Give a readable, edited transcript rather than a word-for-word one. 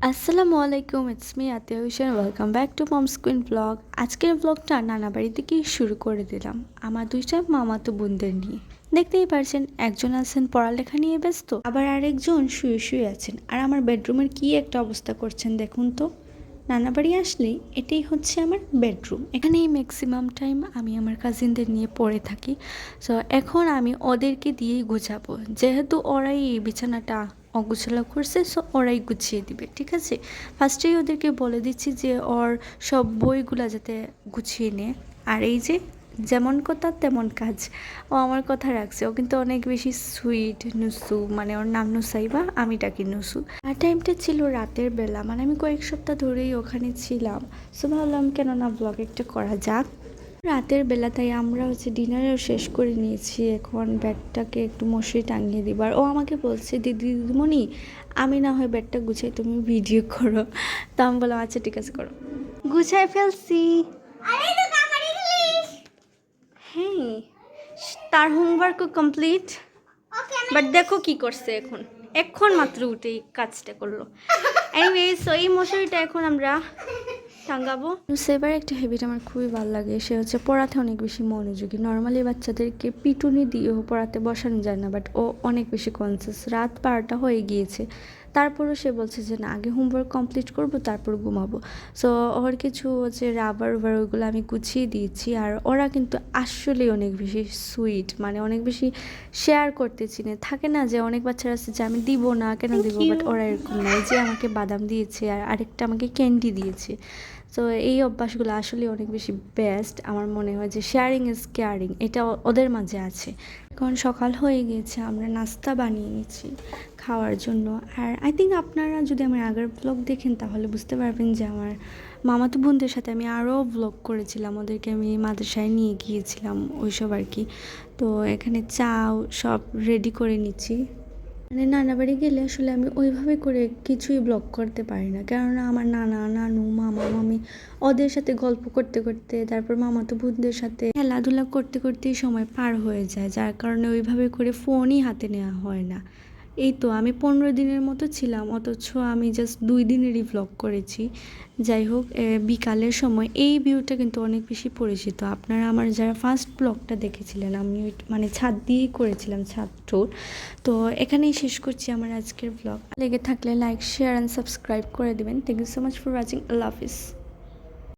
আসসালামু আলাইকুম, it's me Atiya Hossain. Welcome back to mom's queen blog. আজকের ব্লগটা নানা বাড়ি থেকেই শুরু করে দিলাম আমার দুইটা মামাতো বোনদের নিয়ে। দেখতেই পারছেন, একজন আছেন পড়ালেখা নিয়ে ব্যস্ত, আবার আরেকজন শুয়ে শুয়ে আছেন। আর আমার বেডরুমের কি একটা অবস্থা করছেন দেখুন তো। নানা বাড়ি আসলেই এটাই হচ্ছে আমার বেডরুম। এখানেই ম্যাক্সিমাম টাইম আমি আমার কাজিনদের নিয়ে পড়ে থাকি। সো এখন আমি ওদেরকে দিয়েই গুছাবো, যেহেতু ওরাই এই বিছানাটা অগুছালো করছে, সো ওরাই গুছিয়ে দিবে, ঠিক আছে। ফার্স্টেই ওদেরকে বলে দিচ্ছি যে ওর সব বইগুলা যাতে গুছিয়ে নেয়। আর এই যে যেমন কথা তেমন কাজ, ও আমার কথা রাখছে। ও কিন্তু অনেক বেশি সুইট, নুসু, মানে ওর নাম নুসাইবা, আমি ডাকি নুসু। আর টাইমটা ছিল রাতের বেলা, মানে আমি কয়েক সপ্তাহ ধরেই ওখানে ছিলাম। সো ভাবলাম কেন না ব্লগ একটা করা যাক। রাতের বেলা তাই আমরা হচ্ছে ডিনারেও শেষ করে নিয়েছি। এখন ব্যাগটাকে একটু মশারি টাঙিয়ে দিব। আর ও আমাকে বলছে, দিদিমণি আমি না হয় ব্যাগটা গুছাই, তুমি ভিডিও করো। তো আমি বললাম আচ্ছা ঠিক আছে, করো। গুছাই ফেলছি। হ্যাঁ, তার হোমওয়ার্কও কমপ্লিট। বাট দেখো কি করছে, এখন মাত্র উঠে এই কাজটা করলো। এনিওয়েজ, সো এই মশারিটা এখন আমরা টাঙ্গাবো। সেবার একটা হ্যাবিট আমার খুবই ভালো লাগে, সে হচ্ছে পড়াতে অনেক বেশি মনোযোগী। নর্মালি বাচ্চাদেরকে পিটুনি দিয়েও পড়াতে বসানো যায় না, বাট ও অনেক বেশি কনসিয়াস। রাত 12টা হয়ে গিয়েছে, তারপরও সে বলছে যে না, আগে হোমওয়ার্ক কমপ্লিট করব তারপর ঘুমাবো। সো ওর কিছু হচ্ছে রাবার ওগুলো আমি গুছিয়ে দিয়েছি। আর ওরা কিন্তু আসলেই অনেক বেশি সুইট, মানে অনেক বেশি শেয়ার করতে চিনে। থাকে না যে অনেক বাচ্চারা আছে যে আমি দিব না, কেন দিব, বাট ওরা এরকম নাই। যে আমাকে বাদাম দিয়েছে আর আরেকটা আমাকে ক্যান্ডি দিয়েছে। সো এই অভ্যাসগুলো আসলে অনেক বেশি বেস্ট। আমার মনে হয় যে শেয়ারিং ইজ কেয়ারিং, এটা ওদের মাঝে আছে। এখন সকাল হয়ে গিয়েছে, আমরা নাস্তা বানিয়ে নিচ্ছি খাওয়ার জন্য। আর আই থিঙ্ক আপনারা যদি আমার আগের ব্লগ দেখেন তাহলে বুঝতে পারবেন যে আমার মামাতো বোনদের সাথে আমি আরও ব্লগ করেছিলাম। ওদেরকে আমি মাদ্রাসায় নিয়ে গিয়েছিলাম ওইসব আর কি। তো এখানে চাও সব রেডি করে নিচ্ছি। মানে নানা বাড়ি গেলে আসলে আমি ওইভাবে করে কিছুই ব্লগ করতে পারি না, কেননা আমার নানা নানু মামা মামি ওদের সাথে গল্প করতে করতে, তারপর মামাতো বোনদের সাথে খেলাধুলা করতে করতেই সময় পার হয়ে যায়, যার কারণে ওইভাবে করে ফোনই হাতে নেওয়া হয় না। এই তো আমি 15 দিনের মতো ছিলাম, অথচ আমি জাস্ট 2 দিনেরই ব্লগ করেছি। যাই হোক, বিকালের সময় এই ভিউটা কিন্তু অনেক বেশি পরিচিত। আপনারা আমার যারা ফার্স্ট ব্লগটা দেখেছিলেন, আমি মানে ছাদ দিয়েই করেছিলাম, ছাদ ট্যুর। তো এখানেই শেষ করছি আমার আজকের ব্লগ। লেগে থাকলে লাইক শেয়ার অ্যান্ড সাবস্ক্রাইব করে দেবেন। Thank you so much for watching. আল্লাহ হাফিজ।